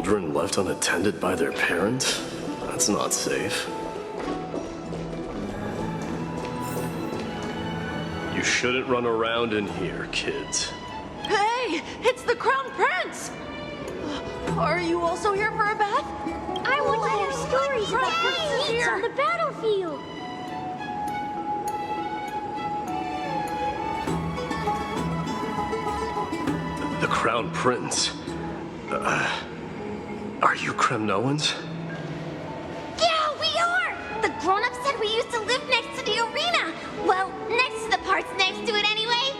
Children left unattended by their parents? That's not safe. You shouldn't run around in here, kids. Hey, it's the Crown Prince! Are you also here for a bath? I want to hear stories about Prince the is feats here. on the battlefield. The Crown Prince. Are you Kremnoans? Yeah, we are! The grown-ups said we used to live next to the arena. Well, next to the parts next to it anyway.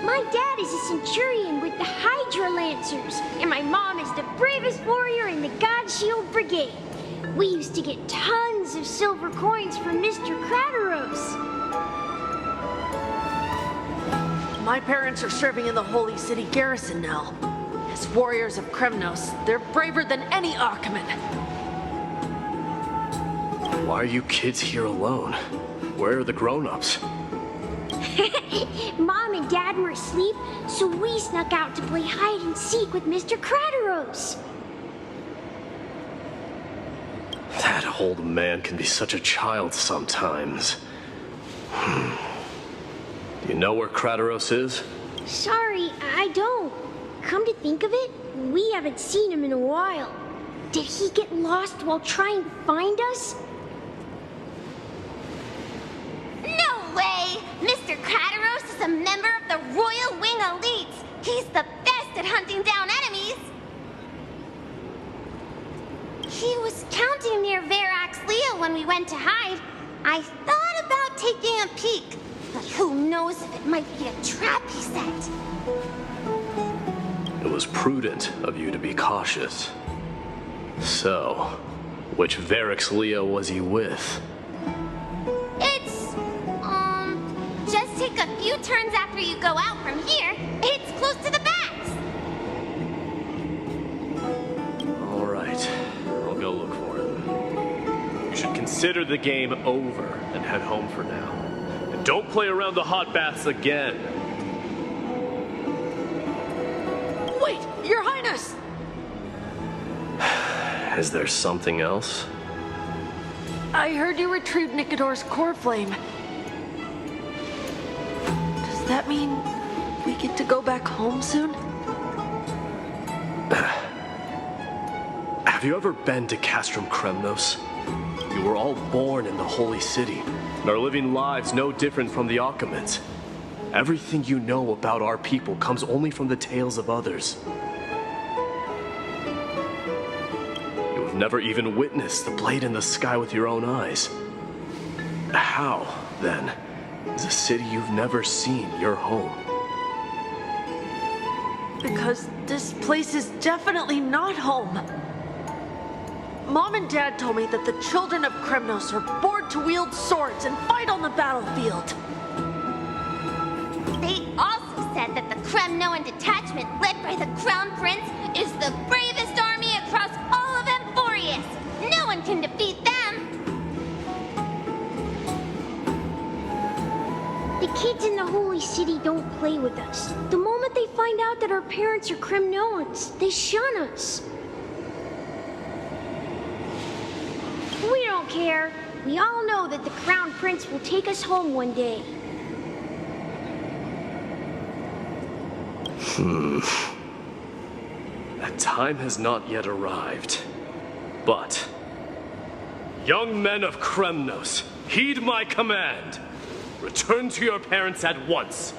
My dad is a centurion with the Hydra Lancers, and my mom is the bravest warrior in the God Shield Brigade. We used to get tons of silver coins from Mr. Crateros. My parents are serving in the Holy City garrison now. As warriors of Kremnos, they're braver than any Archiman. Why are you kids here alone? Where are the grown-ups? Mom and Dad were asleep, so we snuck out to play hide and seek with Mr. Crateros. That old man can be such a child sometimes. Do you know where Crateros is? Sorry, I don't. Come to think of it, we haven't seen him in a while. Did he get lost while trying to find us? No way! Mr. Crateros is a member of the Royal Wing Elites. He's the best at hunting down enemies. He was counting near Verax Leo when we went to hide. I thought about taking a peek, but who knows if it might be a trap he set. It was prudent of you to be cautious. So, which Verax Leo was he with? It's, just take a few turns after you go out from here. It's close to the backs. All right, I'll go look for him. You should consider the game over and head home for now. And don't play around the hot baths again. Wait, Your Highness! Is there something else? I heard you retrieved Nicodor's core flame. Does that mean we get to go back home soon? Have you ever been to Castrum Kremnos? You were all born in the Holy City and are living lives no different from the Archimans. Everything you know about our people comes only from the tales of others. You have never even witnessed the blade in the sky with your own eyes. How, then, is a city you've never seen your home? Because this place is definitely not home. Mom and Dad told me that the children of Kremnos are born to wield swords and fight on the battlefield. They also said that the Kremnoan detachment led by the Crown Prince is the bravest army across all of Amphoreus. No one can defeat them. The kids in the Holy City don't play with us. The moment they find out that our parents are Kremnoans, they shun us. We don't care. We all know that the Crown Prince will take us home one day. That time has not yet arrived. But, young men of Kremnos, heed my command. Return to your parents at once.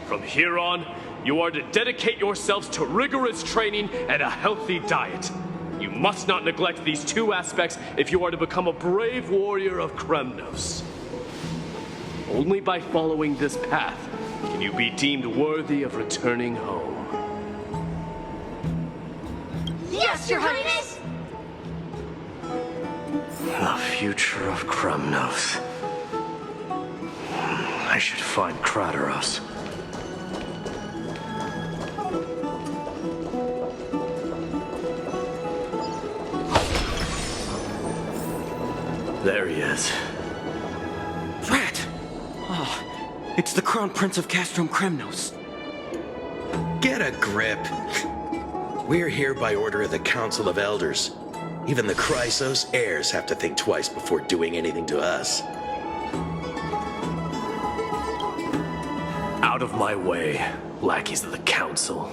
From here on, you are to dedicate yourselves to rigorous training and a healthy diet. You must not neglect these two aspects if you are to become a brave warrior of Kremnos. Only by following this path can you be deemed worthy of returning home. Yes, Your Highness! The future of Kremnos. I should find Crateros. There he is. Rat! Oh, it's the Crown Prince of Castrum Kremnos. Get a grip. We're here by order of the Council of Elders. Even the Chrysos heirs have to think twice before doing anything to us. Out of my way, lackeys of the Council.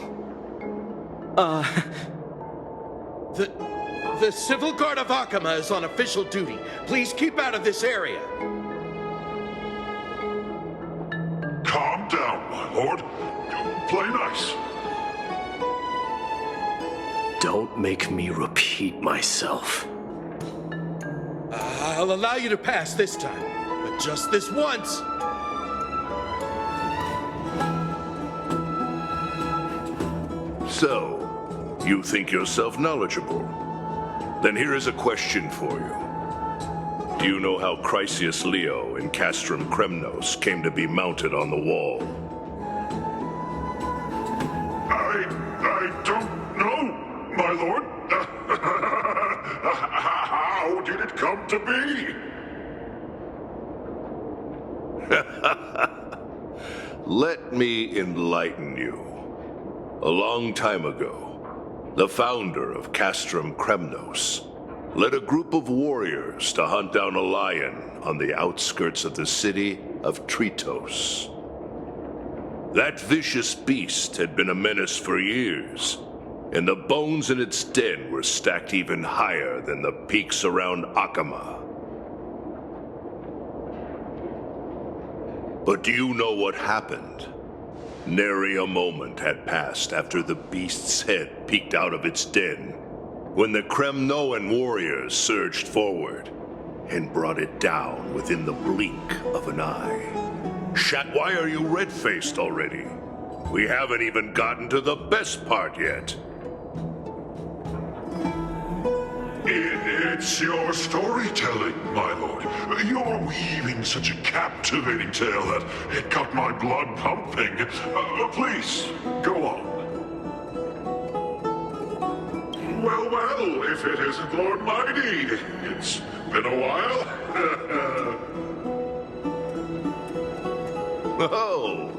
The Civil Guard of Akama is on official duty. Please keep out of this area. Calm down, my lord. Play nice. Don't make me repeat myself. I'll allow you to pass this time, but just this once. So, you think yourself knowledgeable? Then here is a question for you. Do you know how Chrysius Leo in Castrum Kremnos came to be mounted on the wall? I don't know, my lord. How did it come to be? Let me enlighten you. A long time ago, the founder of Castrum Kremnos led a group of warriors to hunt down a lion on the outskirts of the city of Tritos. That vicious beast had been a menace for years, and the bones in its den were stacked even higher than the peaks around Akama. But do you know what happened? Nary a moment had passed after the beast's head peeked out of its den, when the Kremnoan warriors surged forward and brought it down within the blink of an eye. Shat, why are you red-faced already? We haven't even gotten to the best part yet. It's your storytelling, my lord. You're weaving such a captivating tale that it got my blood pumping. Please, go on. Well, if it isn't Lord Mighty. It's been a while. Oh,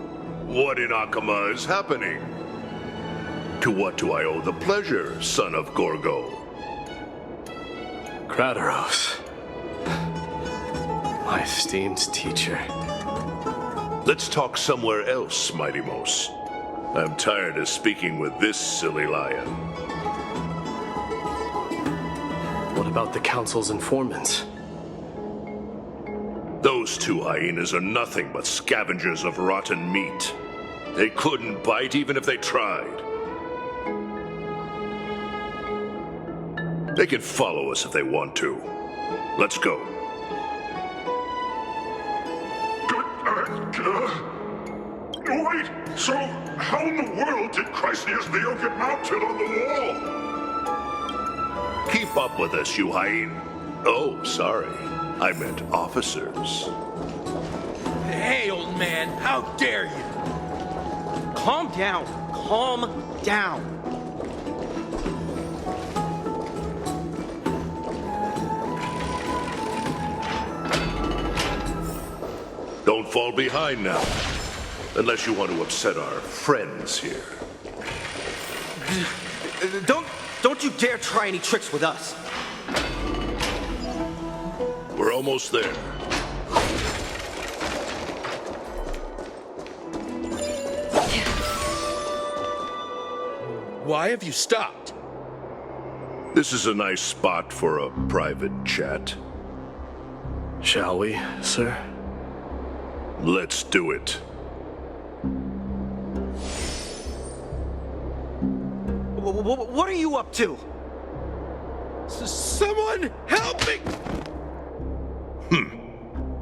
what in Akama is happening? To what do I owe the pleasure, son of Gorgo? Kratos. My esteemed teacher. Let's talk somewhere else, Mighty Mos. I'm tired of speaking with this silly lion. What about the Council's informants? Those two hyenas are nothing but scavengers of rotten meat. They couldn't bite even if they tried. They can follow us if they want to. Let's go. Wait, so how in the world did Chrysius Leo get mounted on the wall? Keep up with us, you hyena. Oh, sorry. I meant officers. Hey, old man, how dare you? Calm down. Calm down. Don't fall behind now. Unless you want to upset our friends here. Don't you dare try any tricks with us. We're almost there. Why have you stopped? This is a nice spot for a private chat. Shall we, sir? Let's do it. What are you up to? Someone help me!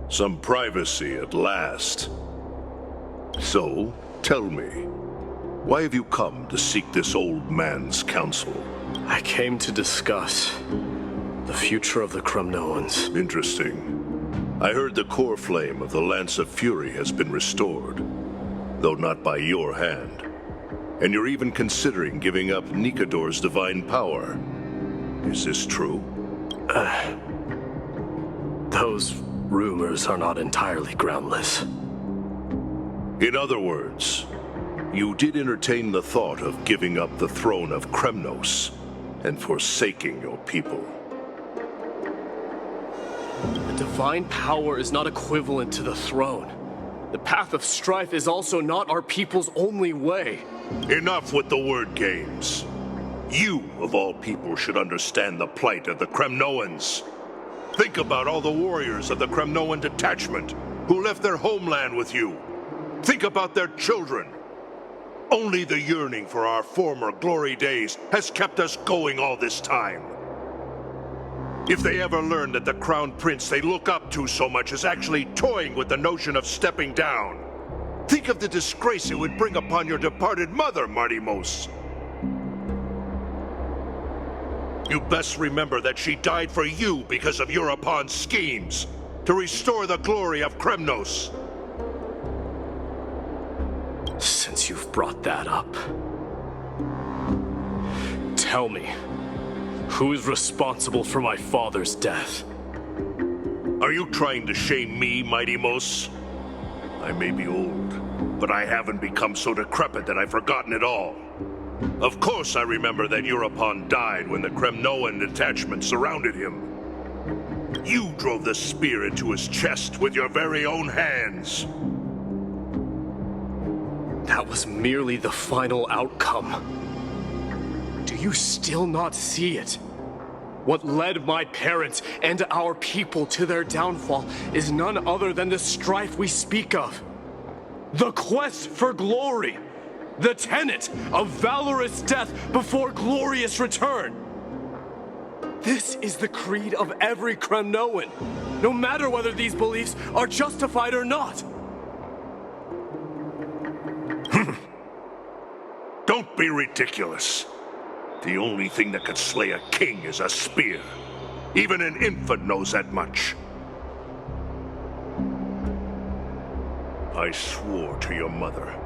Some privacy at last. So, tell me, why have you come to seek this old man's counsel? I came to discuss the future of the Kremnoans. Interesting. I heard the core flame of the Lance of Fury has been restored, though not by your hand. And you're even considering giving up Nikador's divine power. Is this true? Those rumors are not entirely groundless. In other words, you did entertain the thought of giving up the throne of Kremnos and forsaking your people. The divine power is not equivalent to the throne. The path of strife is also not our people's only way. Enough with the word games. You, of all people, should understand the plight of the Kremnoans. Think about all the warriors of the Kremnoan detachment who left their homeland with you. Think about their children. Only the yearning for our former glory days has kept us going all this time. If they ever learn that the crown prince they look up to so much is actually toying with the notion of stepping down, think of the disgrace it would bring upon your departed mother, Martimos. You best remember that she died for you because of Europon's schemes to restore the glory of Kremnos. Since you've brought that up, tell me, who is responsible for my father's death? Are you trying to shame me, Martimos? I may be old, but I haven't become so decrepit that I've forgotten it all. Of course I remember that Europon died when the Kremnoan detachment surrounded him. You drove the spear into his chest with your very own hands. That was merely the final outcome. Do you still not see it? What led my parents and our people to their downfall is none other than the strife we speak of. The quest for glory. The tenet of valorous death before glorious return. This is the creed of every Kremnoan, no matter whether these beliefs are justified or not. Don't be ridiculous. The only thing that could slay a king is a spear. Even an infant knows that much. I swore to your mother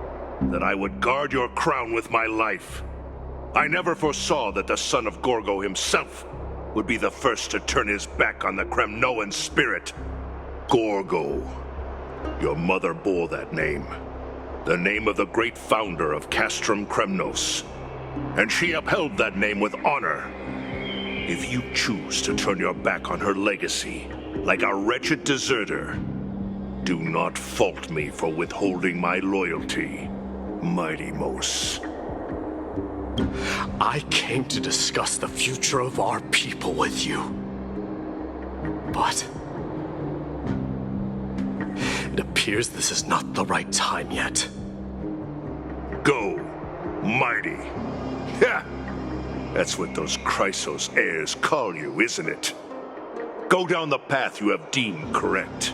that I would guard your crown with my life. I never foresaw that the son of Gorgo himself would be the first to turn his back on the Kremnoan spirit. Gorgo. Your mother bore that name. The name of the great founder of Castrum Kremnos. And she upheld that name with honor. If you choose to turn your back on her legacy, like a wretched deserter, do not fault me for withholding my loyalty, Martimos. I came to discuss the future of our people with you. But it appears this is not the right time yet. Go, mighty. Yeah, that's what those Chrysos heirs call you, isn't it? Go down the path you have deemed correct.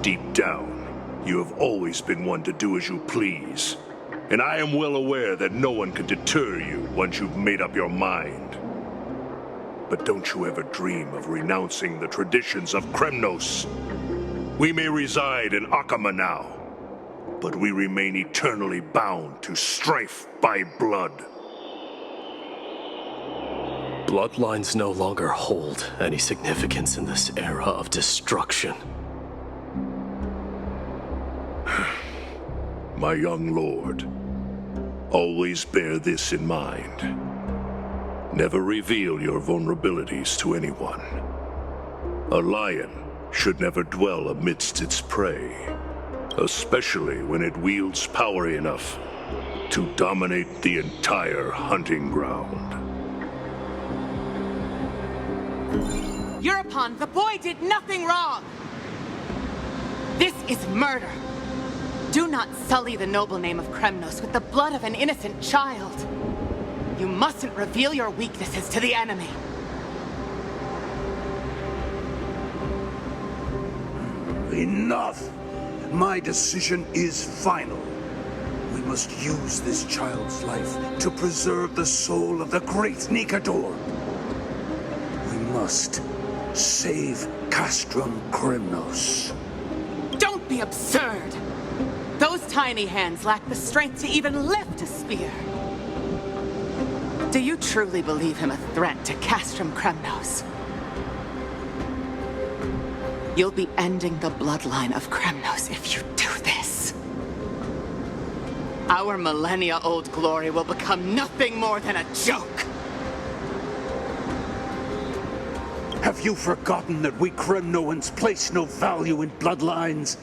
Deep down, you have always been one to do as you please. And I am well aware that no one can deter you once you've made up your mind. But don't you ever dream of renouncing the traditions of Kremnos. We may reside in Akama now, but we remain eternally bound to strife by blood. Bloodlines no longer hold any significance in this era of destruction. My young lord, always bear this in mind. Never reveal your vulnerabilities to anyone. A lion should never dwell amidst its prey, especially when it wields power enough to dominate the entire hunting ground. Europon, the boy did nothing wrong! This is murder! Do not sully the noble name of Kremnos with the blood of an innocent child. You mustn't reveal your weaknesses to the enemy. Enough! My decision is final. We must use this child's life to preserve the soul of the great Nikador. We must save Castrum Kremnos. Don't be absurd! Those tiny hands lack the strength to even lift a spear. Do you truly believe him a threat to Castrum Kremnos? You'll be ending the bloodline of Kremnos if you do this. our millennia-old glory will become nothing more than a joke. Have you forgotten that we Kremnoans place no value in bloodlines?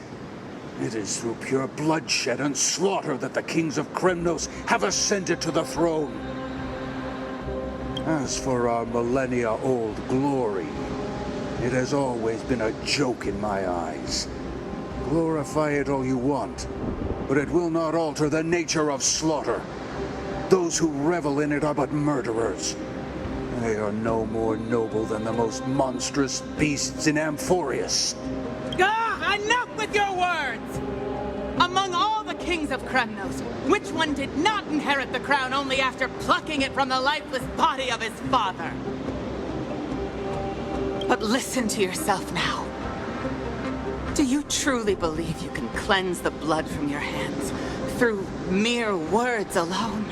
It is through pure bloodshed and slaughter that the kings of Kremnos have ascended to the throne. As for our millennia-old glory, it has always been a joke in my eyes. Glorify it all you want, but it will not alter the nature of slaughter. Those who revel in it are but murderers. They are no more noble than the most monstrous beasts in Amphoreus. Enough with your words! Among all the kings of Kremnos, which one did not inherit the crown only after plucking it from the lifeless body of his father? But listen to yourself now. Do you truly believe you can cleanse the blood from your hands through mere words alone?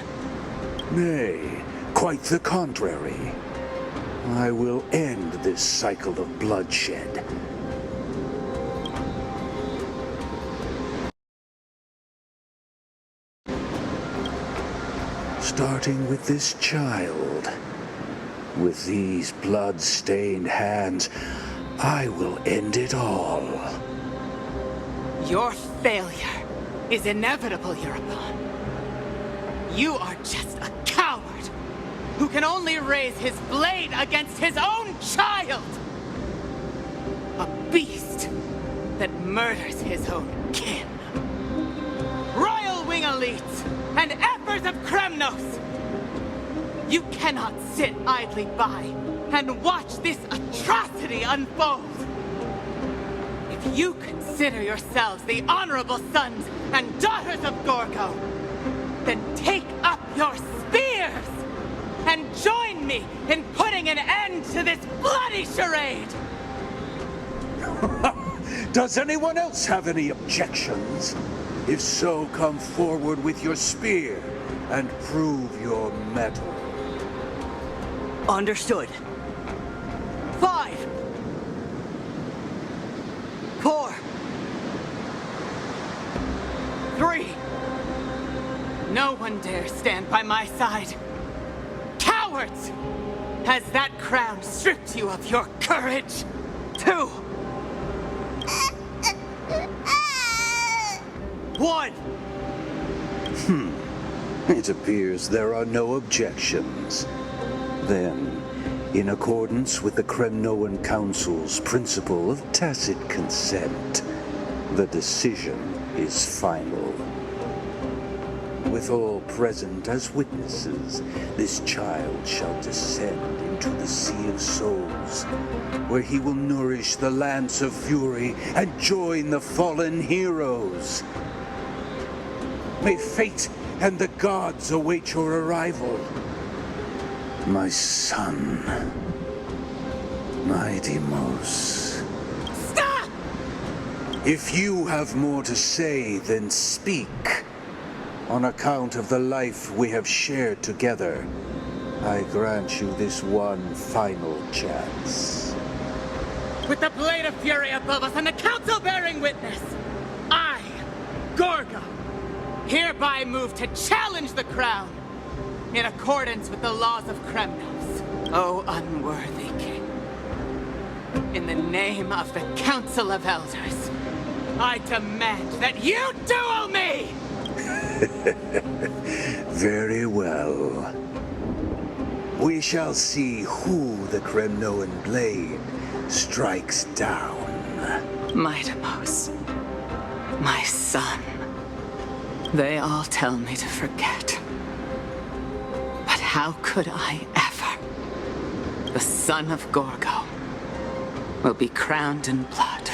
Nay, quite the contrary. I will end this cycle of bloodshed. Starting with this child. With these blood-stained hands, I will end it all. Your failure is inevitable hereupon. You are just a coward who can only raise his blade against his own child. A beast that murders his own kin. Royal wing elites and ephors of Kremnos! You cannot sit idly by and watch this atrocity unfold. If you consider yourselves the honorable sons and daughters of Gorgo, then take up your spears and join me in putting an end to this bloody charade! Does anyone else have any objections? If so, come forward with your spear and prove your mettle. Understood. 5, 4, 3. No one dare stand by my side. Cowards! Has that crown stripped you of your courage? 2, 1. It appears there are no objections. Then, in accordance with the Kremnoan Council's principle of tacit consent, the decision is final. With all present as witnesses, this child shall descend into the Sea of Souls, where he will nourish the Lance of Fury and join the fallen heroes. May fate and the gods await your arrival. My son, my Deimos. Stop! If you have more to say, then speak. On account of the life we have shared together, I grant you this one final chance. With the blade of fury above us and the council bearing witness, I, Gorgo, hereby move to challenge the crown in accordance with the laws of Kremnos. O unworthy king, in the name of the Council of Elders, I demand that you duel me! Very well. We shall see who the Kremnoan blade strikes down. My Deimos, my son, they all tell me to forget. But how could I ever? The son of Gorgo will be crowned in blood.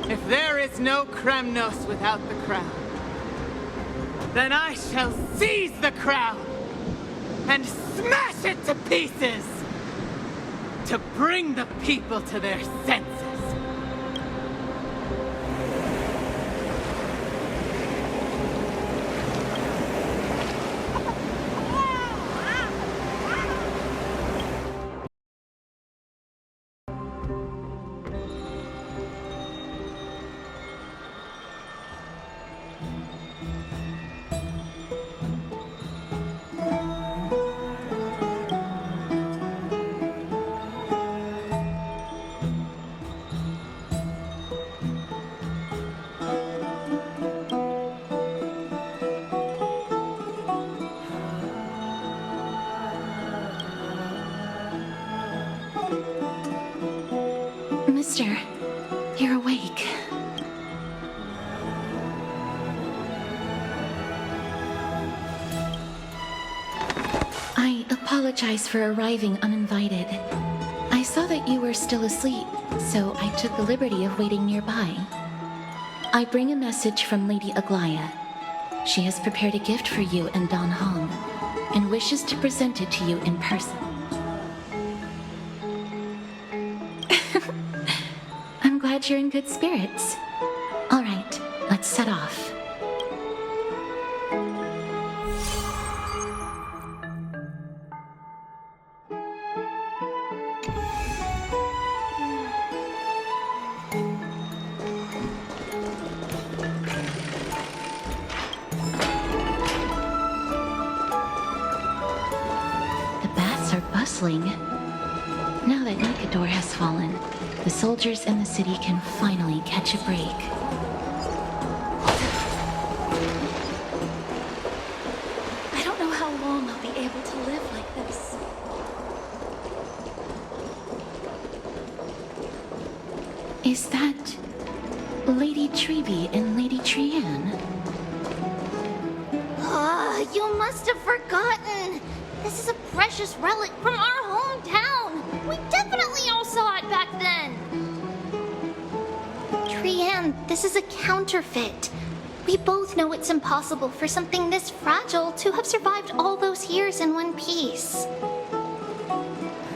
If there is no Kremnos without the crown, then I shall seize the crown and smash it to pieces to bring the people to their senses. Mister, you're awake. I apologize for arriving uninvited. I saw that you were still asleep, so I took the liberty of waiting nearby. I bring a message from Lady Aglaya. She has prepared a gift for you and Don Hong, and wishes to present it to you in person. I'm glad you're in good spirits. All right, let's set off. Now that Nikador has fallen, the soldiers in the city can finally catch a break. I don't know how long I'll be able to live like this. Is that Lady Treby and Lady Trianne? You must have forgotten. This is a precious relic from our hometown. We definitely all saw it back then. Trianne, this is a counterfeit. We both know it's impossible for something this fragile to have survived all those years in one piece.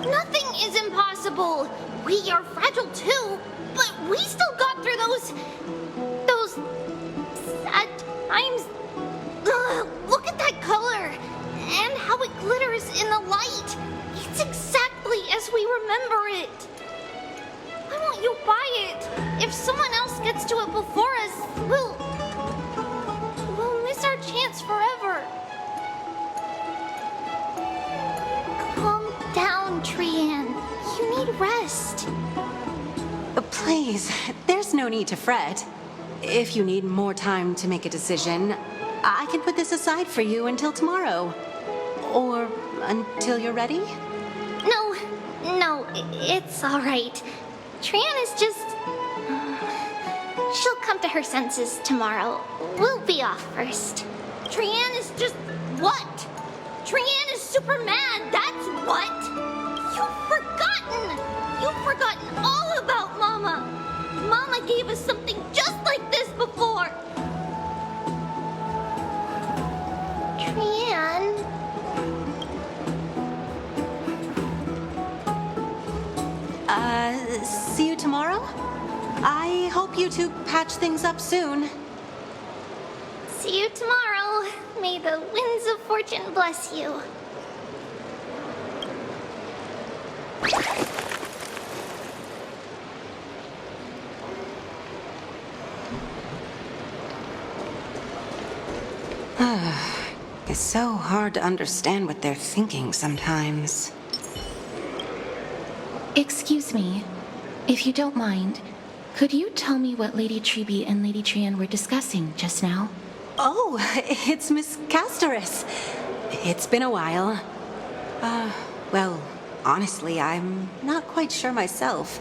Nothing is impossible. We are fragile too, but we still got through those sad times. Look at that color. And how it glitters in the light. It's exactly as we remember it. Why won't you buy it? If someone else gets to it before us, we'll miss our chance forever. Calm down, Trianne. You need rest. Please, there's no need to fret. If you need more time to make a decision, I can put this aside for you until tomorrow. Or until you're ready? No, it's all right. Trianne is just... she'll come to her senses tomorrow. We'll be off first. Trianne is just... what? Trianne is super mad, that's what! You've forgotten all about Mama! Mama gave us something just like this before! Trianne... see you tomorrow? I hope you two patch things up soon. See you tomorrow. May the winds of fortune bless you. It's so hard to understand what they're thinking sometimes. Excuse me, if you don't mind, could you tell me what Lady Treby and Lady Trianne were discussing just now? Oh, it's Miss Castorus. It's been a while. Well, honestly, I'm not quite sure myself.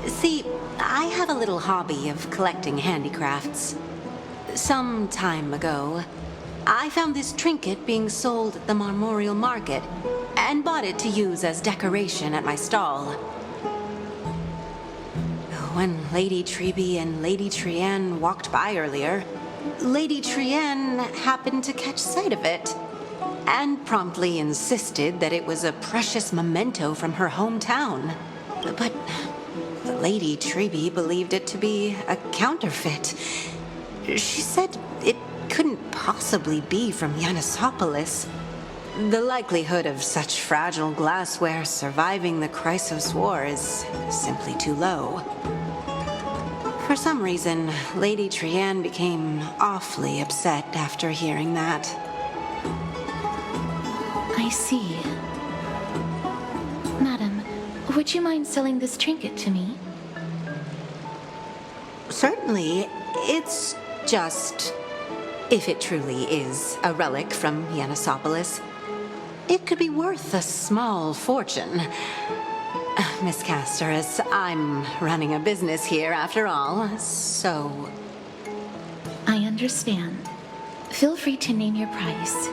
See, I have a little hobby of collecting handicrafts. Some time ago, I found this trinket being sold at the Marmorial Market and bought it to use as decoration at my stall. When Lady Treby and Lady Trianne walked by earlier, Lady Trianne happened to catch sight of it and promptly insisted that it was a precious memento from her hometown. But Lady Treby believed it to be a counterfeit. She said it couldn't possibly be from Yanisopolis. The likelihood of such fragile glassware surviving the Chrysos War is simply too low. For some reason, Lady Trianne became awfully upset after hearing that. I see. Madam, would you mind selling this trinket to me? Certainly. It's just... if it truly is a relic from Yanisopolis, it could be worth a small fortune. Miss Casterus, I'm running a business here after all, so... I understand. Feel free to name your price.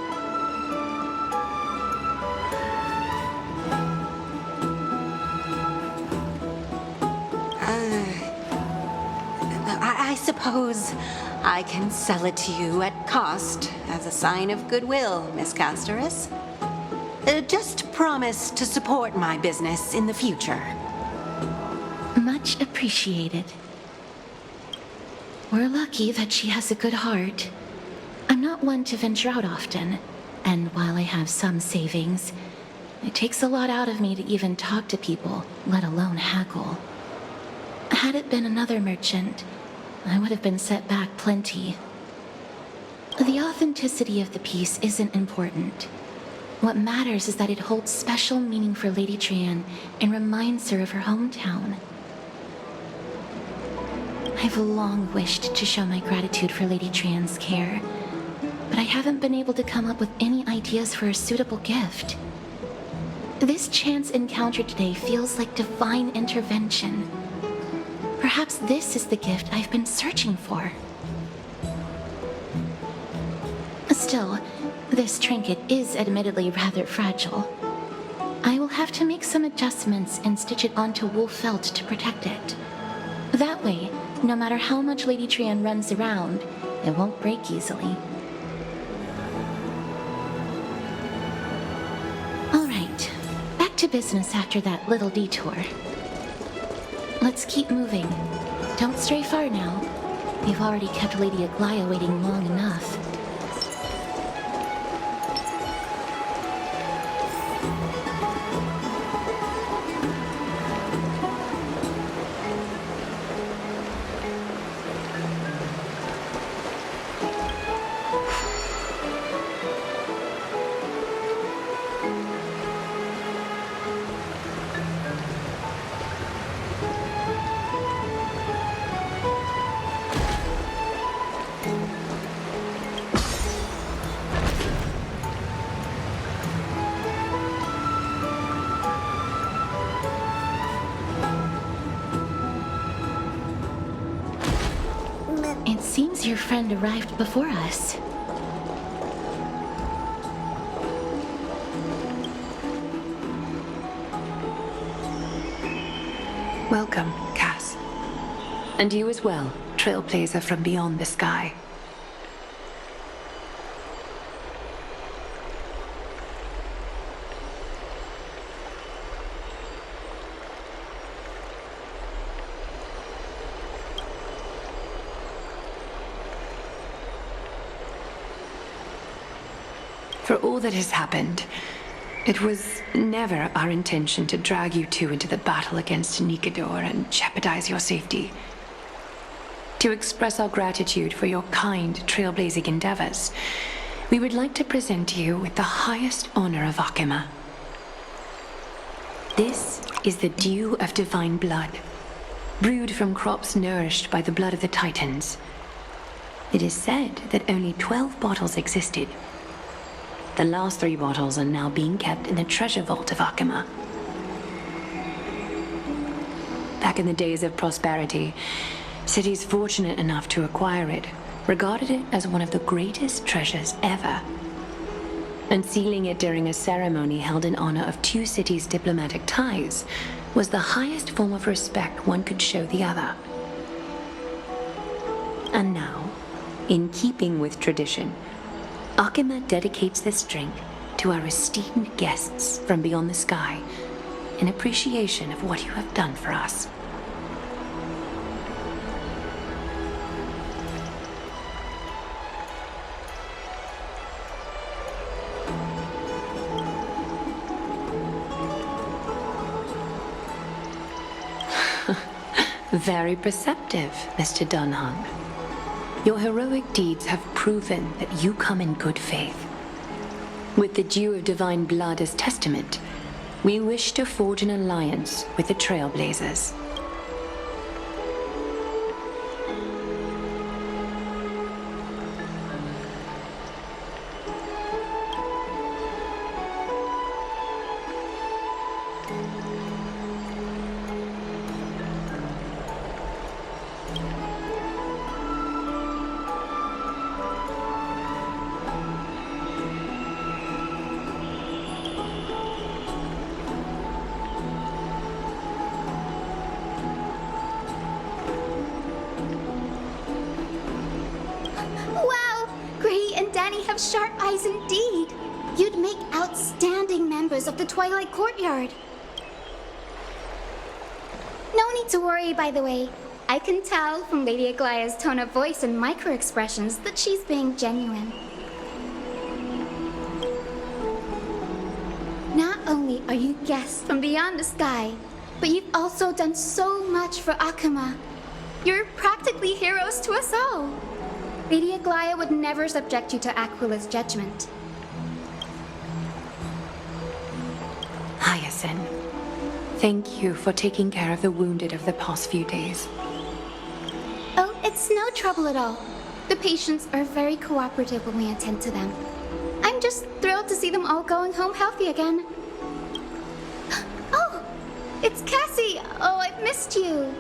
I suppose I can sell it to you at cost as a sign of goodwill, Miss Casterus. Just promise to support my business in the future. Much appreciated. We're lucky that she has a good heart. I'm not one to venture out often, and while I have some savings, it takes a lot out of me to even talk to people, let alone haggle. Had it been another merchant, I would have been set back plenty. The authenticity of the piece isn't important. What matters is that it holds special meaning for Lady Trian and reminds her of her hometown. I've long wished to show my gratitude for Lady Trian's care, but I haven't been able to come up with any ideas for a suitable gift. This chance encounter today feels like divine intervention. Perhaps this is the gift I've been searching for. Still, this trinket is admittedly rather fragile. I will have to make some adjustments and stitch it onto wool felt to protect it. That way, no matter how much Lady Trian runs around, it won't break easily. All right, back to business after that little detour. Let's keep moving. Don't stray far now. We've already kept Lady Aglaia waiting long enough. It seems your friend arrived before us. Welcome, Cass. And you as well, trailblazer from beyond the sky. For all that has happened, it was never our intention to drag you two into the battle against Nikador and jeopardize your safety. To express our gratitude for your kind trailblazing endeavors, we would like to present you with the highest honor of Akima. This is the dew of divine blood, brewed from crops nourished by the blood of the Titans. It is said that only 12 bottles existed. The last 3 bottles are now being kept in the treasure vault of Akima. Back in the days of prosperity, cities fortunate enough to acquire it regarded it as one of the greatest treasures ever. Unsealing it during a ceremony held in honor of 2 cities' diplomatic ties was the highest form of respect one could show the other. And now, in keeping with tradition, Akima dedicates this drink to our esteemed guests from beyond the sky in appreciation of what you have done for us. Very perceptive, Mr. Dunhung. Your heroic deeds have proven that you come in good faith. With the dew of divine blood as testament, we wish to forge an alliance with the Trailblazers. have sharp eyes indeed. You'd make outstanding members of the Twilight Courtyard. No need to worry, by the way. I can tell from Lady Aglaya's tone of voice and micro-expressions that she's being genuine. Not only are you guests from beyond the sky, but you've also done so much for Akuma. You're practically heroes to us all. Lady Aglaya would never subject you to Aquila's judgment. Hyacinth, thank you for taking care of the wounded of the past few days. Oh, it's no trouble at all. The patients are very cooperative when we attend to them. I'm just thrilled to see them all going home healthy again. Oh, it's Cassie. Oh, I've missed you.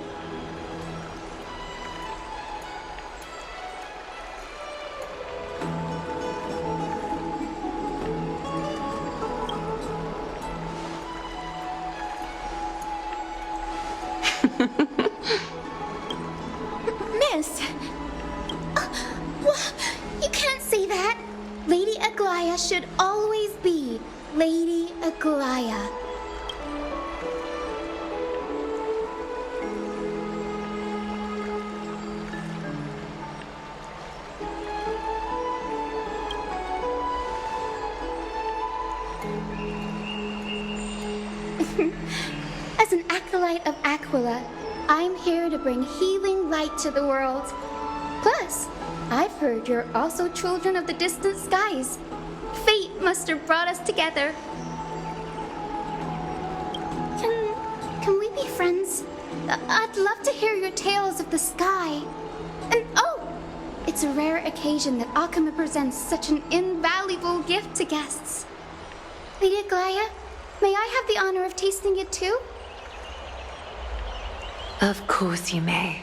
Miss! You can't say that! Lady Aglaya should always be Lady Aglaya. As an acolyte of Aquila, I'm here to bring healing light to the world. Plus, I've heard you're also children of the distant skies. Fate must have brought us together. Can we be friends? I'd love to hear your tales of the sky. And oh, it's a rare occasion that Akuma presents such an invaluable gift to guests. Lady Aglaya, may I have the honor of tasting it too? Of course you may.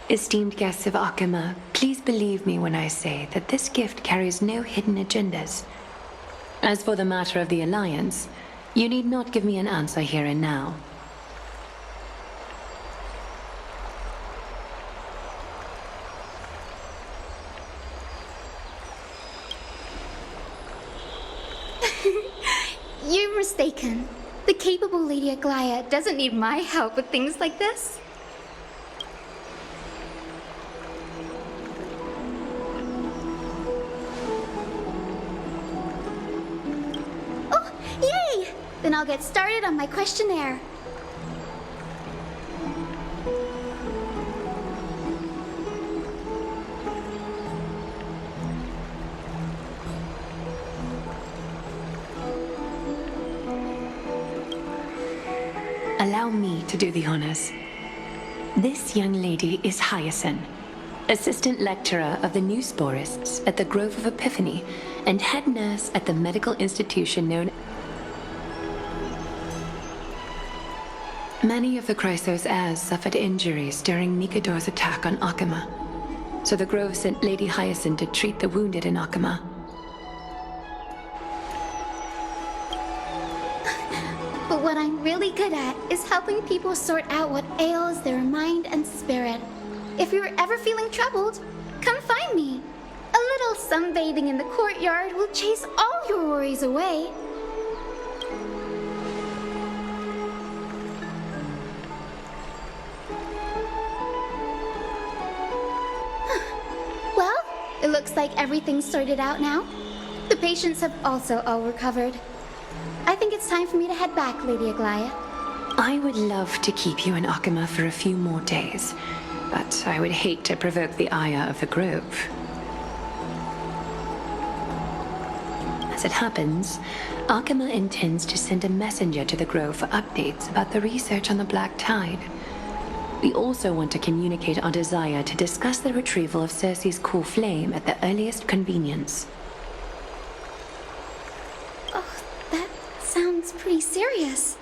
Esteemed guests of Akuma, please believe me when I say that this gift carries no hidden agendas. As for the matter of the Alliance, you need not give me an answer here and now. You're mistaken. The capable Lady Aglaya doesn't need my help with things like this. Oh, yay! Then I'll get started on my questionnaire. Allow me to do the honors. This young lady is Hyacinth, assistant lecturer of the newsporists at the Grove of Epiphany and head nurse at the medical institution known. Many of the Chrysos heirs suffered injuries during Nikador's attack on Akuma, so the Grove sent Lady Hyacinth to treat the wounded in Akuma. But what I'm really good at is helping people sort out what ails their mind and spirit. If you're ever feeling troubled, come find me. A little sunbathing in the courtyard will chase all your worries away. Well, it looks like everything's sorted out now. The patients have also all recovered. I think it's time for me to head back, Lady Aglaya. I would love to keep you in Akuma for a few more days, but I would hate to provoke the ire of the Grove. As it happens, Akuma intends to send a messenger to the Grove for updates about the research on the Black Tide. We also want to communicate our desire to discuss the retrieval of Circe's core flame at the earliest convenience. Sounds pretty serious.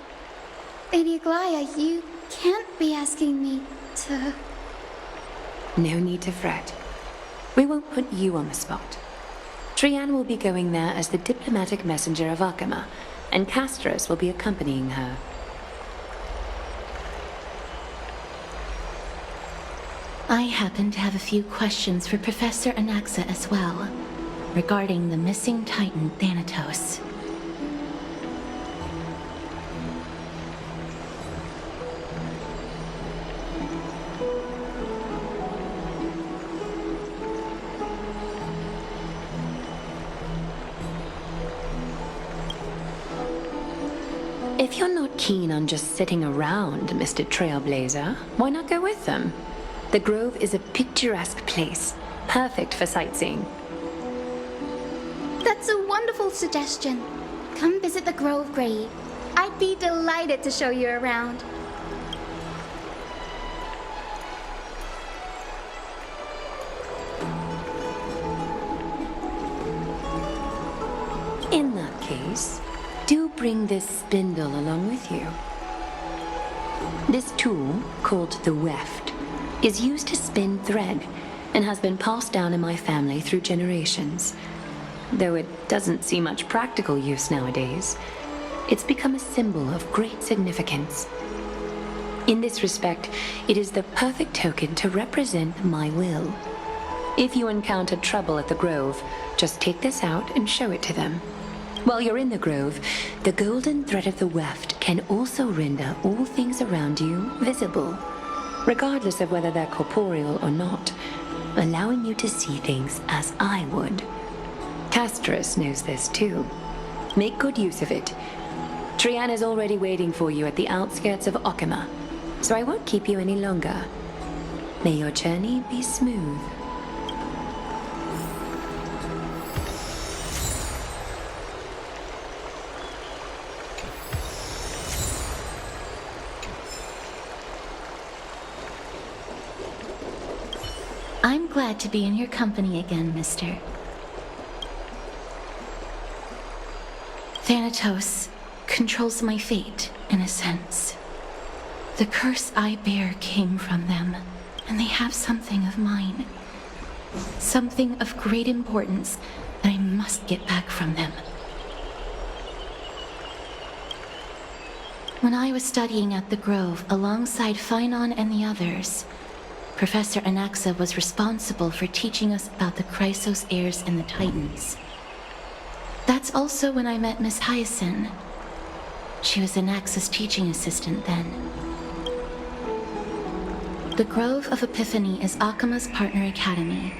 Lady Aglaya, you can't be asking me to... No need to fret. We won't put you on the spot. Trianne will be going there as the diplomatic messenger of Akuma, and Castros will be accompanying her. I happen to have a few questions for Professor Anaxa as well. regarding the missing Titan Thanatos. If you're not keen on just sitting around, Mr. Trailblazer, why not go with them? The Grove is a picturesque place, perfect for sightseeing. That's a wonderful suggestion. Come visit the Grove, Gray. I'd be delighted to show you around. In that case, do bring this spindle along with you. This tool, called the weft, is used to spin thread and has been passed down in my family through generations. Though it doesn't see much practical use nowadays, it's become a symbol of great significance. In this respect, it is the perfect token to represent my will. If you encounter trouble at the Grove, just take this out and show it to them. While you're in the Grove, the golden thread of the weft can also render all things around you visible, regardless of whether they're corporeal or not, allowing you to see things as I would. Castrus knows this too. Make good use of it. Trian is already waiting for you at the outskirts of Okima, so I won't keep you any longer. May your journey be smooth. I'm glad to be in your company again, mister. Thanatos controls my fate, in a sense. The curse I bear came from them, and they have something of mine. Something of great importance that I must get back from them. When I was studying at the Grove alongside Phynon and the others, Professor Anaxa was responsible for teaching us about the Chrysos heirs and the Titans. That's also when I met Miss Hyacinth. She was Anaxa's teaching assistant then. The Grove of Epiphany is Akima's partner academy.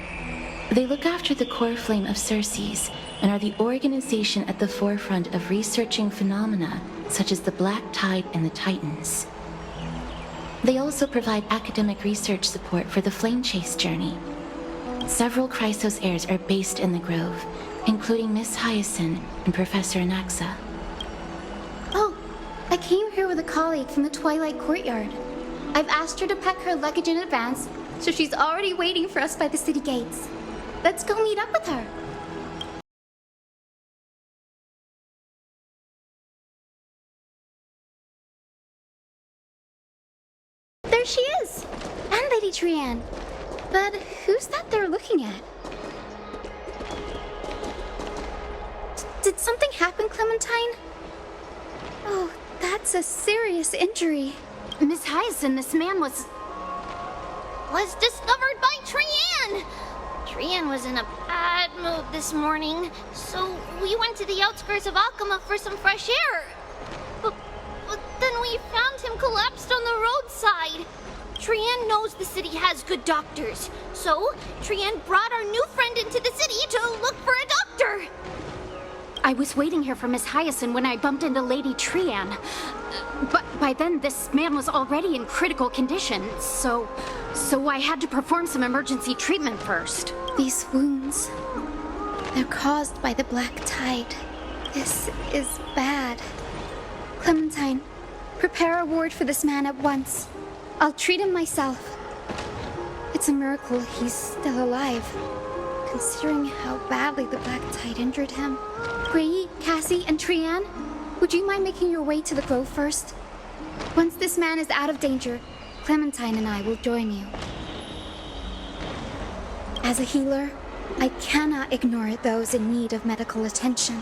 They look after the core flame of Circes and are the organization at the forefront of researching phenomena such as the Black Tide and the Titans. They also provide academic research support for the Flame Chase journey. Several Chrysos heirs are based in the Grove, including Miss Hyacinth and Professor Anaxa. Oh, I came here with a colleague from the Twilight Courtyard. I've asked her to pack her luggage in advance, so she's already waiting for us by the city gates. Let's go meet up with her. There she is! And Lady Trian. But who's that they're looking at? Did something happen, Clementine? Oh, that's a serious injury. Miss Hyacinth, this man was discovered by Trian! Trian was in a bad mood this morning, so we went to the outskirts of Okima for some fresh air. But then we found him collapsed on the roadside. Trian knows the city has good doctors, so Trian brought our new friend into the city to look for a doctor. I was waiting here for Miss Hyacinth when I bumped into Lady Trian. But by then, this man was already in critical condition, so I had to perform some emergency treatment first. These wounds, they're caused by the Black Tide. This is bad. Clementine, prepare a ward for this man at once. I'll treat him myself. It's a miracle he's still alive, considering how badly the Black Tide injured him. Gray, Cassie, and Trian, would you mind making your way to the Grove first? Once this man is out of danger, Clementine and I will join you. As a healer, I cannot ignore those in need of medical attention.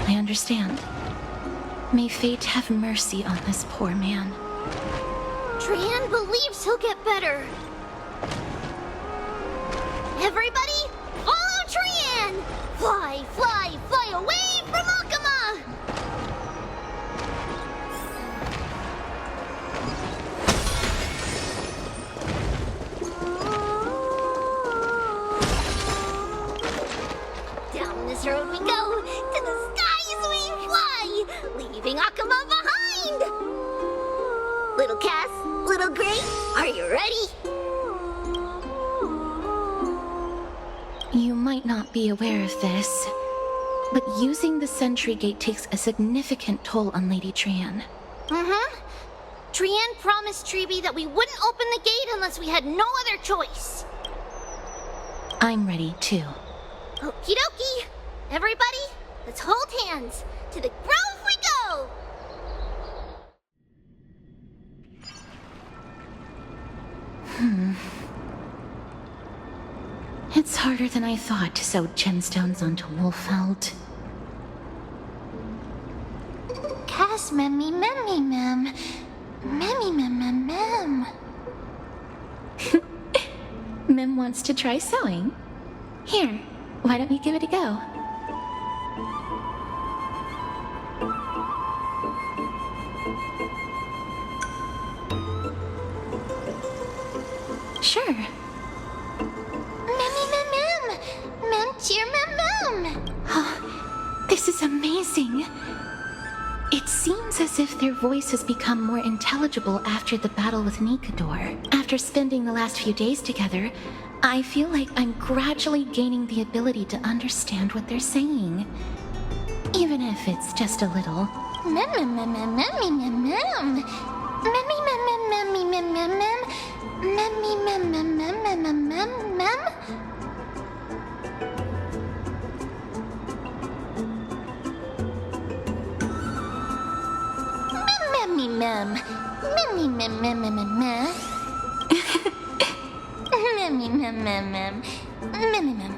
I understand. May fate have mercy on this poor man. Trian believes he'll get better. Everybody, follow Trian! Fly, fly, fly away from Akama! Down this road we go, to the skies we fly, leaving Akama behind! Little Cass, little Gray, are you ready? You might not be aware of this, but using the sentry gate takes a significant toll on Lady Trian. Trian promised Treeby that we wouldn't open the gate unless we had no other choice. I'm ready, too. Okie dokie. Everybody, let's hold hands. To the grove we go! It's harder than I thought to sew gemstones onto Wolfeld. Cass, memmy, memmy, mem. Memmy, mem, mem, mem. Mem wants to try sewing. Here, why don't you give it a go? Sure. Memmy, mem, mem. Mem, cheer, mem, mem. Oh, this is amazing. It seems as if their voice has become more intelligible after the battle with Nikador. After spending the last few days together, I feel like I'm gradually gaining the ability to understand what they're saying. Even if it's just a little. Mem, mem, mem, mem, memmy, mem, mem. Memmy, mem, mem, memmy, mem, mem, mem. Memmy, mem, mem, mem, mem, mem, mem, mem. Memmy, mem. Memmy, mem, mem, mem, mem, mem. Memmy, mem, mem, mem. Memmy, mem.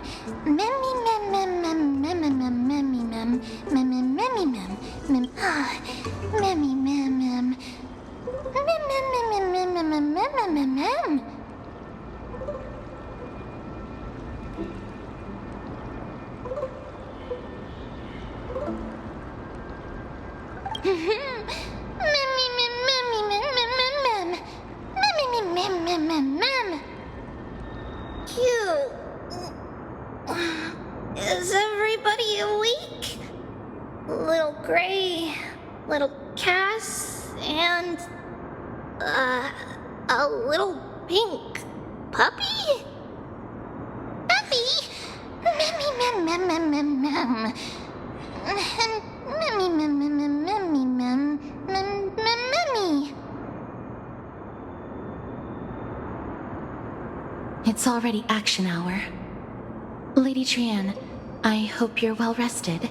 Memmy, mem, mem, mem, mem, mem, mem, memmy, mem. Memmy, memmy, mem. Mem. Memmy, mem, mem. Mem, mem, mem, mem, mem, mem, mem, mem, mem. Memmy, mem, memmy, mem, mem, mem, mem. Memmy, mem, mem, mem, mem, mem. Cute. Is everybody awake? Little Gray, little Cass, and a little pink puppy? Puppy? Memmy, mem, mem, mem, mem, mem. Memmy, mem, mem, mem, memmy, mem, mem, mem, memmy. It's already action hour. Lady Trian, I hope you're well rested.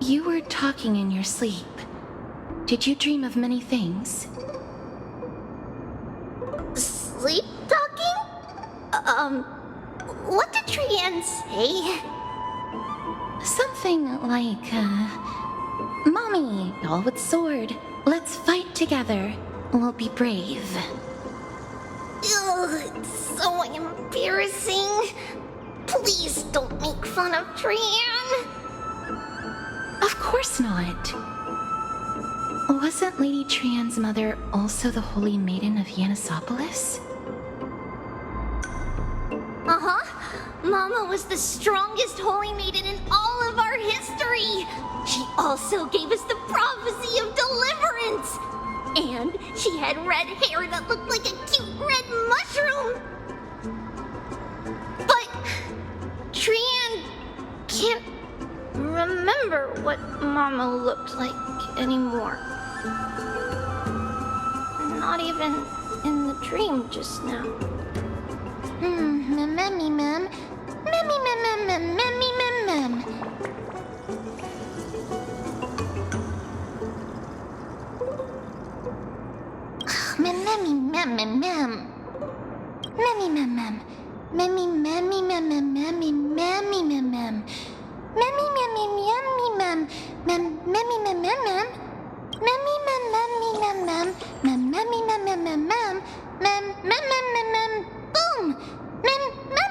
You were talking in your sleep. Did you dream of many things? Sleep talking? What did Trian say? Something like, Mommy, doll with sword, let's fight together. We'll be brave. Ugh, it's so embarrassing. Please don't make fun of Trian. Of course not. Wasn't Lady Trian's mother also the Holy Maiden of Yanisopolis? Mama was the strongest holy maiden in all of our history. She also gave us the prophecy of deliverance. And she had red hair that looked like a cute red mushroom. But Trian can't remember what Mama looked like anymore. Not even in the dream just now. Memmy, mem. Memmy, mem, mem, mem, memmy, mem, mem. Memmy, mem, mem, mem. Memmy, mem, mem. Memmy, memmy, mem, mem, memmy, memmy, mem, mem. Memmy, memmy, memmy, mem. Memmy, mem, mem, mem. Memmy, mem, memmy, mem, mem. Memmy, mem, mem, mem, mem. Mem, mem, mem, mem, mem. Boom! Mem, mem,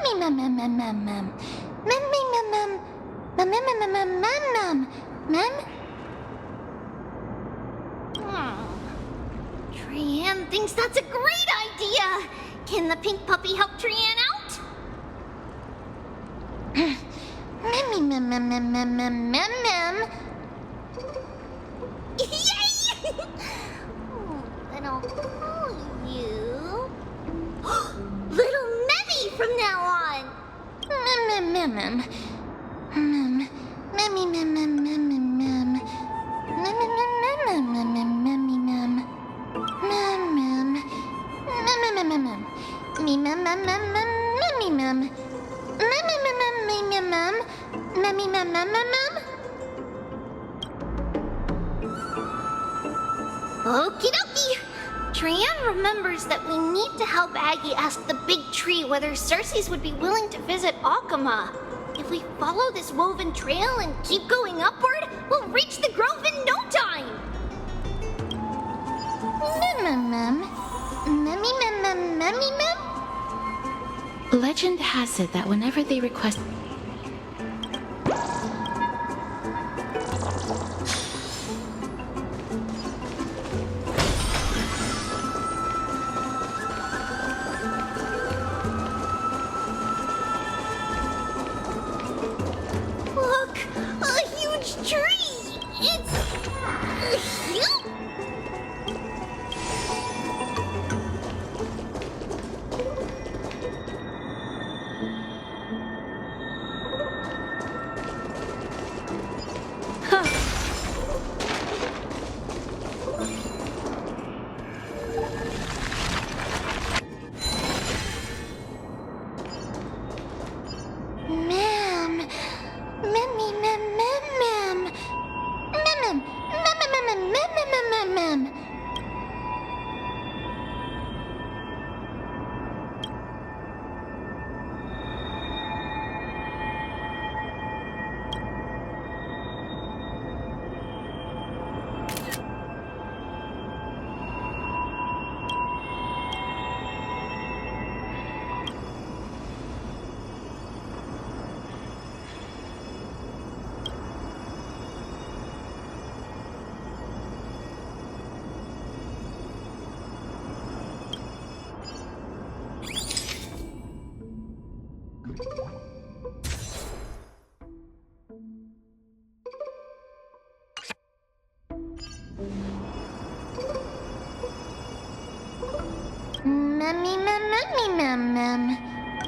Trian thinks that's a great idea. Can the pink puppy help Trian out? Yay! Then I'll call you Little Memmy from now on. Okie dokie. Trian remembers that we need to help Aggie ask the big tree whether Circes would be willing to visit Alchema. If we follow this woven trail and keep going upward, we'll reach the grove in no time. Legend has it that whenever they request... Look, a huge tree. It's huge.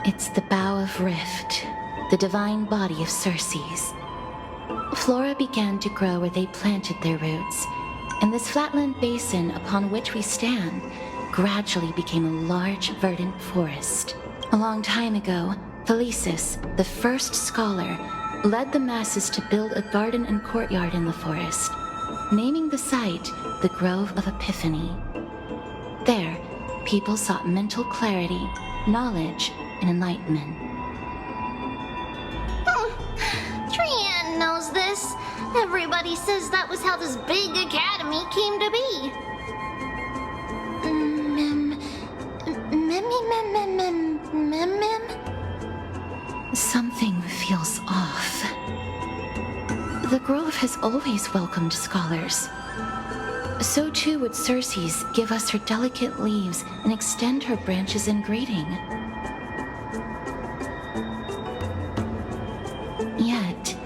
It's the Bough of Rift, the divine body of Circes. Flora began to grow where they planted their roots, and this flatland basin upon which we stand gradually became a large, verdant forest. A long time ago, Thelesis, the first scholar, led the masses to build a garden and courtyard in the forest, naming the site the Grove of Epiphany. There, people sought mental clarity, knowledge, and enlightenment. Trian knows this. Everybody says that was how this big academy came to be. Something feels off. The Grove has always welcomed scholars. So too would Circes give us her delicate leaves and extend her branches in greeting. Yet,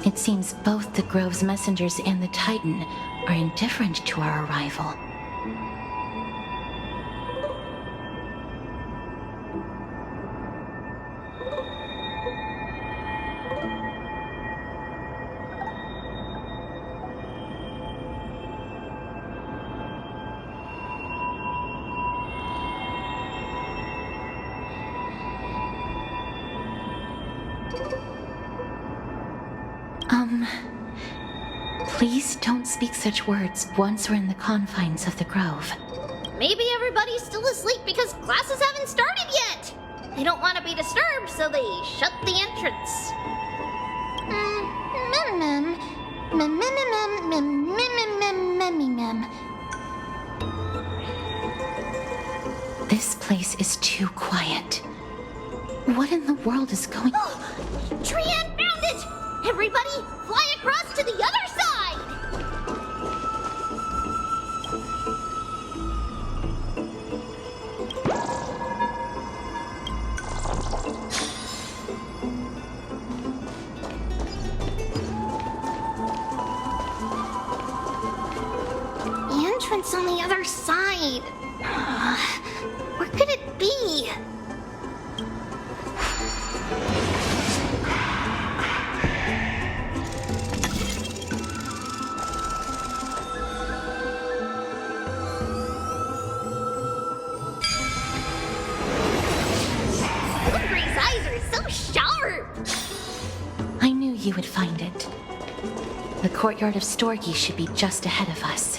it seems both the Grove's messengers and the Titan are indifferent to our arrival. Please don't speak such words once we're in the confines of the Grove. Maybe everybody's still asleep because classes haven't started yet. They don't want to be disturbed, so they shut the entrance. This place is too quiet. What in the world is going on? Trian found it! Everybody, fly across to the other side! The entrance on the other side. Where could it be? Gray's eyes are so sharp! I knew you would find it. The courtyard of Storgi should be just ahead of us.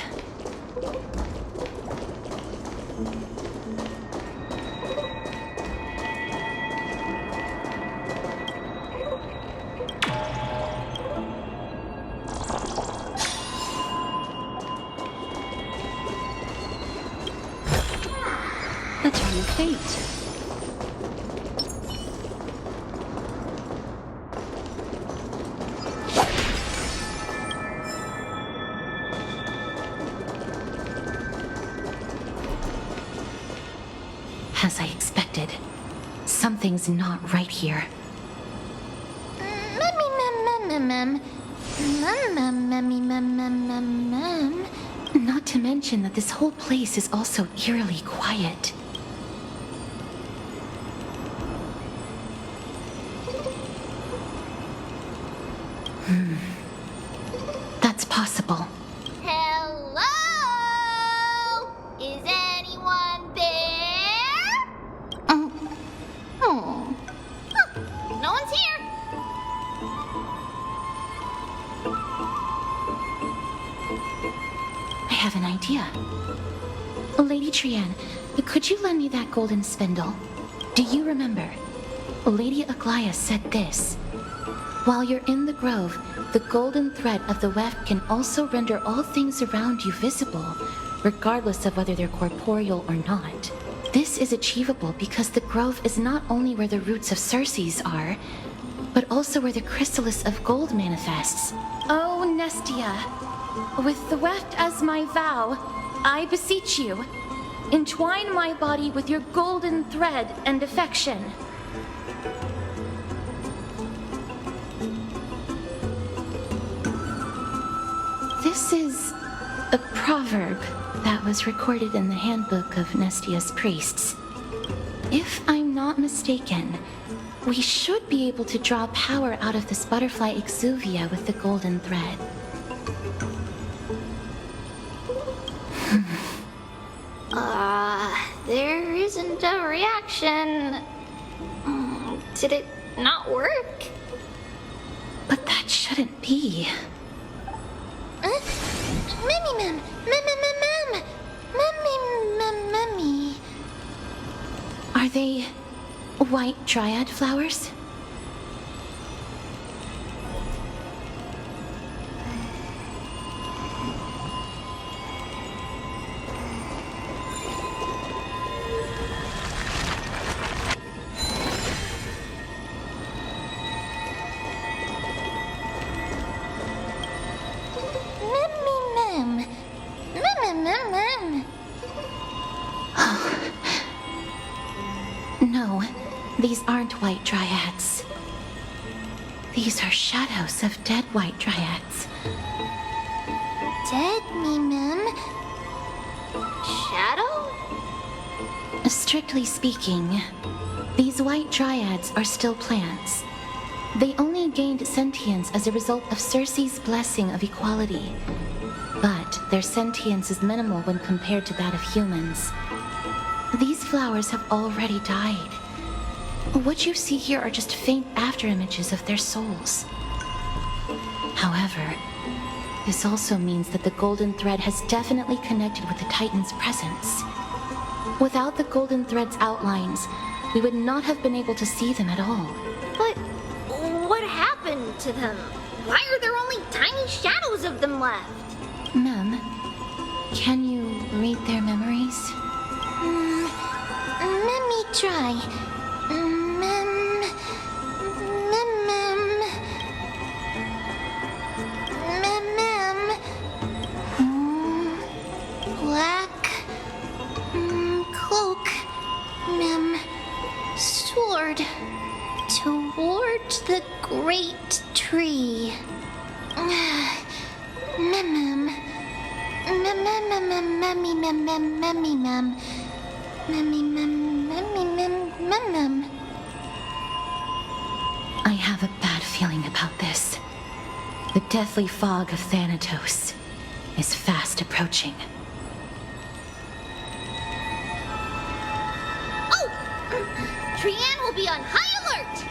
The Turn of Fate. As I expected, something's not right here. Not to mention that this whole place is also eerily quiet. That's possible. Hello? Is anyone there? Oh, no one's here. I have an idea. Lady Trienne, could you lend me that golden spindle? Do you remember? Lady Aglaia said this. While you're in the grove, the golden thread of the weft can also render all things around you visible, regardless of whether they're corporeal or not. This is achievable because the grove is not only where the roots of Circes are, but also where the chrysalis of gold manifests. Oh, Nestia, with the weft as my vow, I beseech you, entwine my body with your golden thread and affection. This is a proverb that was recorded in the handbook of Nestia's priests. If I'm not mistaken, we should be able to draw power out of this butterfly exuvia with the golden thread. There isn't a reaction. Did it not work? But that shouldn't be. Mummy. Are they white dryad flowers? No, these aren't white dryads. These are shadows of dead white dryads. Dead, Shadow? Strictly speaking, these white dryads are still plants. They only gained sentience as a result of Circe's blessing of equality. But their sentience is minimal when compared to that of humans. These flowers have already died. What you see here are just faint afterimages of their souls. However, this also means that the golden thread has definitely connected with the Titan's presence. Without the golden thread's outlines, we would not have been able to see them at all. But what happened to them? Why are there only tiny shadows of them left? Mem, can you read their memories? Let me try. I have a bad feeling about this. The deathly fog of Thanatos is fast approaching. Oh! Trianne will be on high alert!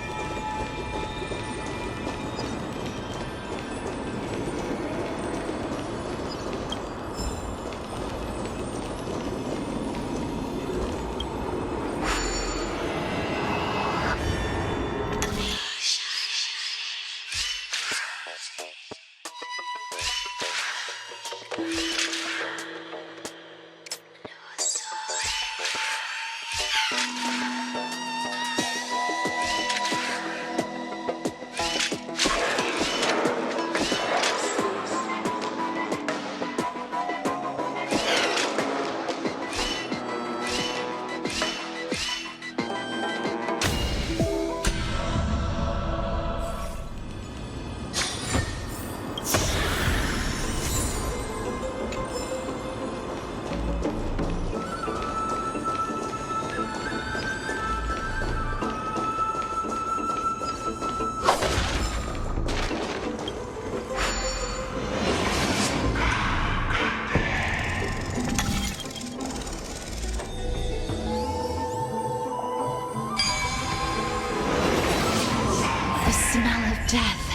Death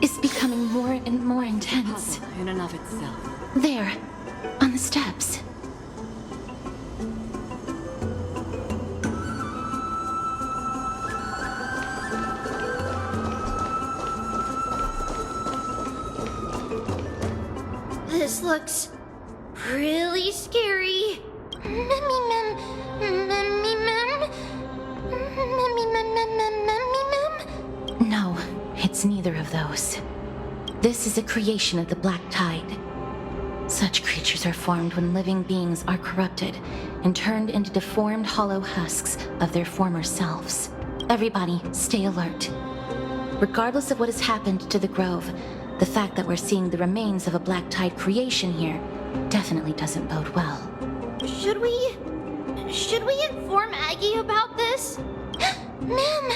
is becoming more and more intense. In and of itself. There, on the steps. This looks really scary. No, it's neither of those. This is a creation of the Black Tide. Such creatures are formed when living beings are corrupted and turned into deformed hollow husks of their former selves. Everybody, stay alert. Regardless of what has happened to the Grove, the fact that we're seeing the remains of a Black Tide creation here definitely doesn't bode well. Should we inform Aggie about this? Ma'am!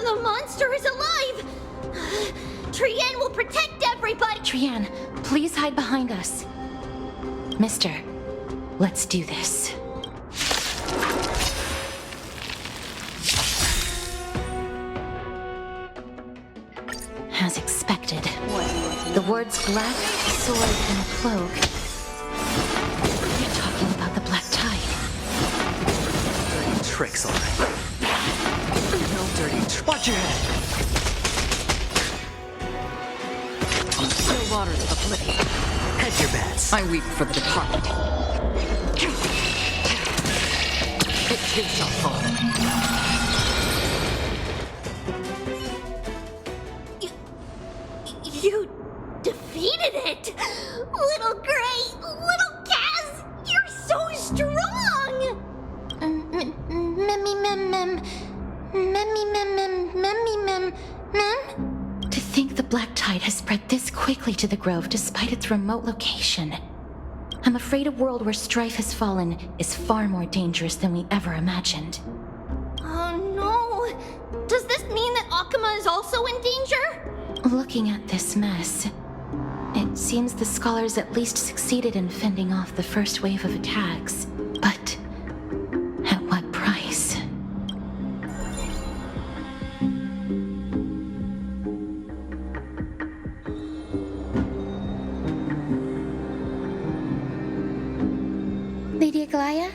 The monster is alive! Trianne will protect everybody! Trianne, please hide behind us. Mister, let's do this. As expected, the words black, sword, and cloak. You're talking about the Black Tide. Dirty tricks, all right. No dirty tricks. Watch your head. On the still waters of oblivion. Hedge your bets. I weep for the departed. It too shall fall. You defeated it! Little Gray, little Kaz, you're so strong! To think the Black Tide has spread this quickly to the Grove despite its remote location. I'm afraid a world where strife has fallen is far more dangerous than we ever imagined. Oh no! Does this mean that Akuma is also in danger? Looking at this mess, it seems the scholars at least succeeded in fending off the first wave of attacks. But at what price? Lady Aglaya,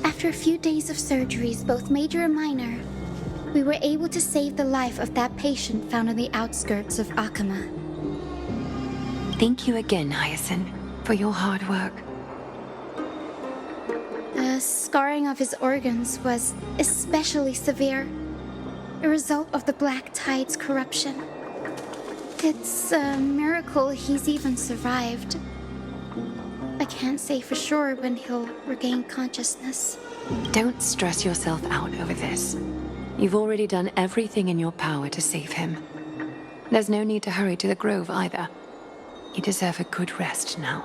after a few days of surgeries, both major and minor, we were able to save the life of that patient found on the outskirts of Akuma. Thank you again, Hyacinth, for your hard work. The scarring of his organs was especially severe, a result of the Black Tide's corruption. It's a miracle he's even survived. A can't say for sure when he'll regain consciousness. Don't stress yourself out over this. You've already done everything in your power to save him. There's no need to hurry to the Grove either. You deserve a good rest now.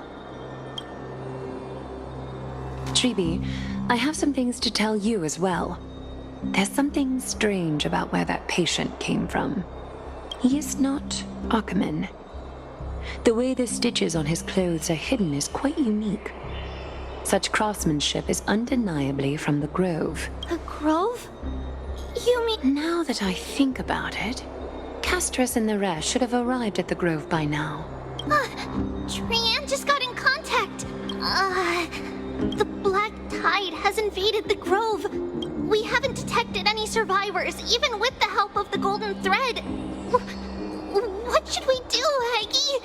Treeby, I have some things to tell you as well. There's something strange about where that patient came from. He is not Ackerman. The way the stitches on his clothes are hidden is quite unique. Such craftsmanship is undeniably from the Grove. The Grove? You mean... Now that I think about it, Castrus and the rest should have arrived at the Grove by now. Trianne just got in contact. The Black Tide has invaded the Grove. We haven't detected any survivors, even with the help of the Golden Thread. What should we do, Aggie?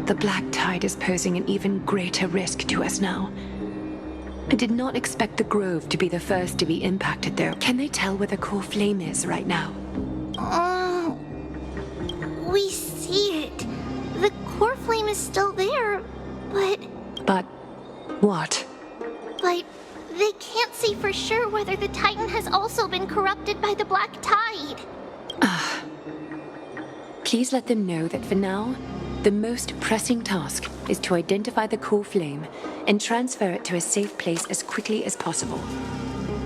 The Black Tide is posing an even greater risk to us now. I did not expect the Grove to be the first to be impacted, though. Can they tell where the core flame is right now? We see it. The core flame is still there, but... But what? But they can't say for sure whether the Titan has also been corrupted by the Black Tide. Please let them know that for now, the most pressing task is to identify the core flame and transfer it to a safe place as quickly as possible.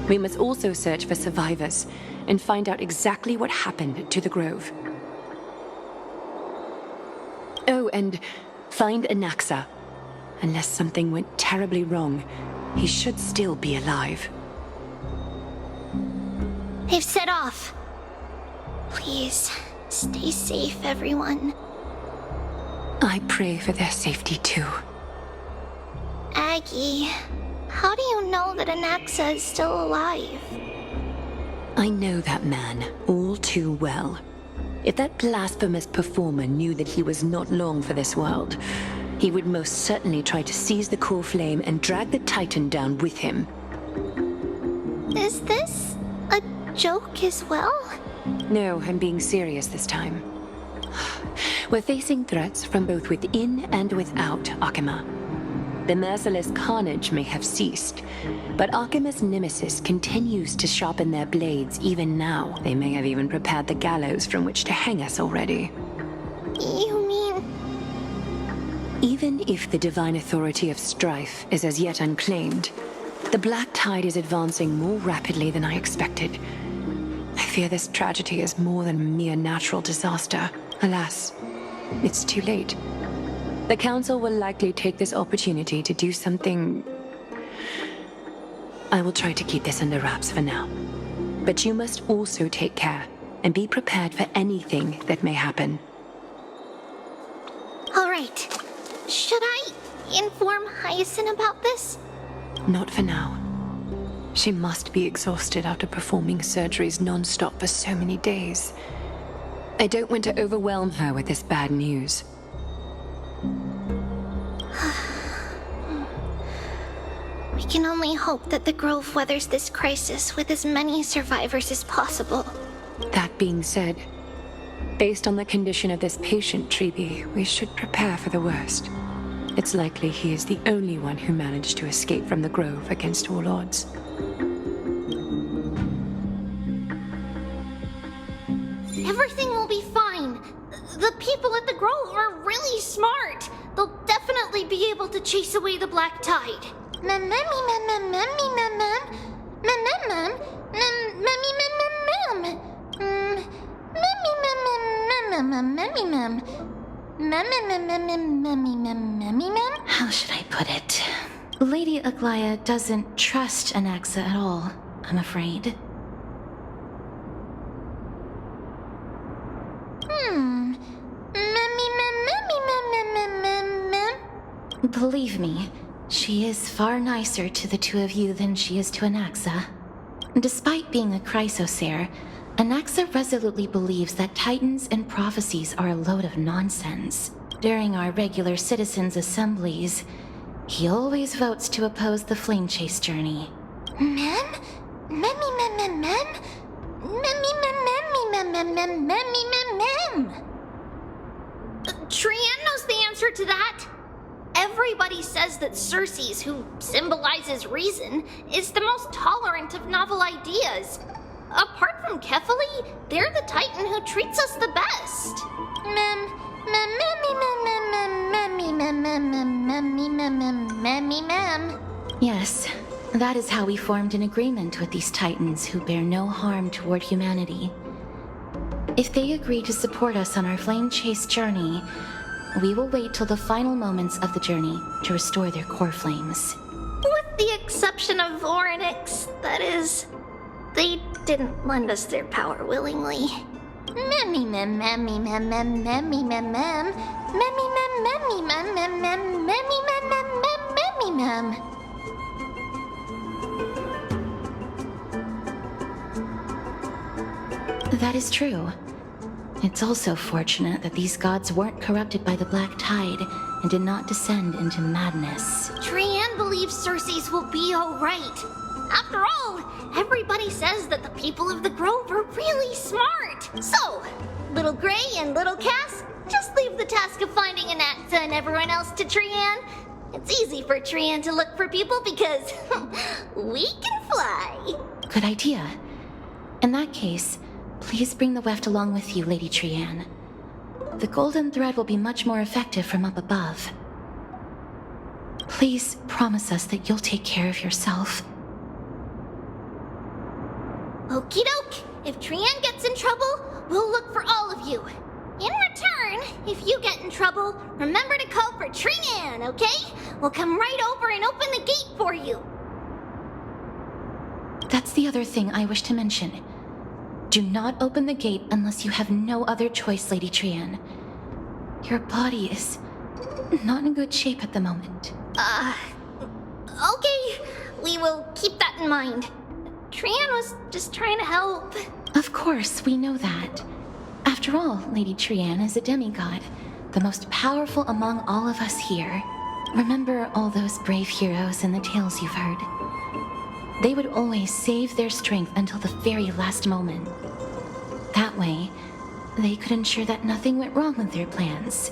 We must also search for survivors and find out exactly what happened to the Grove. Oh, and find Anaxa. Unless something went terribly wrong, he should still be alive. They've set off. Please, stay safe, everyone. I pray for their safety, too. Aggie, how do you know that Anaxa is still alive? I know that man all too well. If that blasphemous performer knew that he was not long for this world, he would most certainly try to seize the core flame and drag the Titan down with him. Is this a joke as well? No, I'm being serious this time. We're facing threats from both within and without Akima. The merciless carnage may have ceased, but Akima's nemesis continues to sharpen their blades even now. They may have even prepared the gallows from which to hang us already. You mean... Even if the divine authority of strife is as yet unclaimed, the Black Tide is advancing more rapidly than I expected. I fear this tragedy is more than a mere natural disaster. Alas, it's too late. The Council will likely take this opportunity to do something... I will try to keep this under wraps for now. But you must also take care and be prepared for anything that may happen. All right. Should I inform Hyacinth about this? Not for now. She must be exhausted after performing surgeries non-stop for so many days. I don't want to overwhelm her with this bad news. We can only hope that the Grove weathers this crisis with as many survivors as possible. That being said, based on the condition of this patient, Treeby, we should prepare for the worst. It's likely he is the only one who managed to escape from the Grove against all odds. Everything will be fine. The people at the Grove are really smart. They'll definitely be able to chase away the Black Tide. How should I put it? Lady Aglaya doesn't trust Anaxa at all, I'm afraid. Believe me, she is far nicer to the two of you than she is to Anaxa. Despite being a chrysosaur, Anaxa resolutely believes that Titans and prophecies are a load of nonsense. During our regular citizens' assemblies, he always votes to oppose the flame chase journey. Trianne knows the answer to that. Everybody says that Circes, who symbolizes reason, is the most tolerant of novel ideas. Apart from Kefali, they're the Titan who treats us the best. Yes, that is how we formed an agreement with these Titans who bear no harm toward humanity. If they agree to support us on our flame chase journey, we will wait till the final moments of the journey to restore their core flames. With the exception of Orynyx, that is. They didn't lend us their power willingly. That is true. It's also fortunate that these gods weren't corrupted by the Black Tide and did not descend into madness. Trianne believes Circes will be alright. After all, everybody says that the people of the Grove are really smart. So, Little Gray and Little Cass, just leave the task of finding Anaxa and everyone else to Trianne. It's easy for Trianne to look for people because we can fly. Good idea. In that case, please bring the weft along with you, Lady Trianne. The golden thread will be much more effective from up above. Please promise us that you'll take care of yourself. Okie doke. If Trianne gets in trouble, we'll look for all of you. In return, if you get in trouble, remember to call for Trianne, okay? We'll come right over and open the gate for you. That's the other thing I wish to mention. Do not open the gate unless you have no other choice, Lady Trianne. Your body is not in good shape at the moment. Okay. We will keep that in mind. Trianne was just trying to help. Of course, we know that. After all, Lady Trianne is a demigod, the most powerful among all of us here. Remember all those brave heroes and the tales you've heard. They would always save their strength until the very last moment. That way, they could ensure that nothing went wrong with their plans.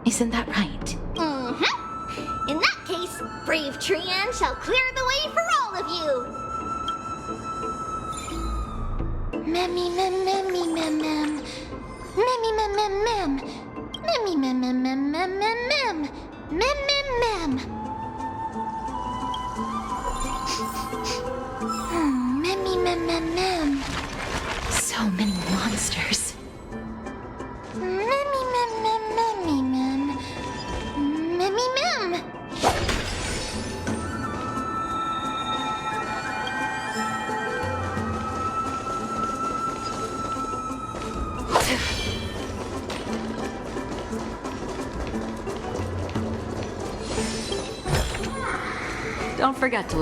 Isn't that right? Mm-hmm. In that case, brave Trianne shall clear the way for all of you. Memmy mem memmy mem mem. Memmy mem mem mem. Memmy mem mem mem mem mem mem. Mem mem mem. Memmy mem mem mem. So many monsters. Memmy mem mem memmy mem. Memmy mem. Don't forget to let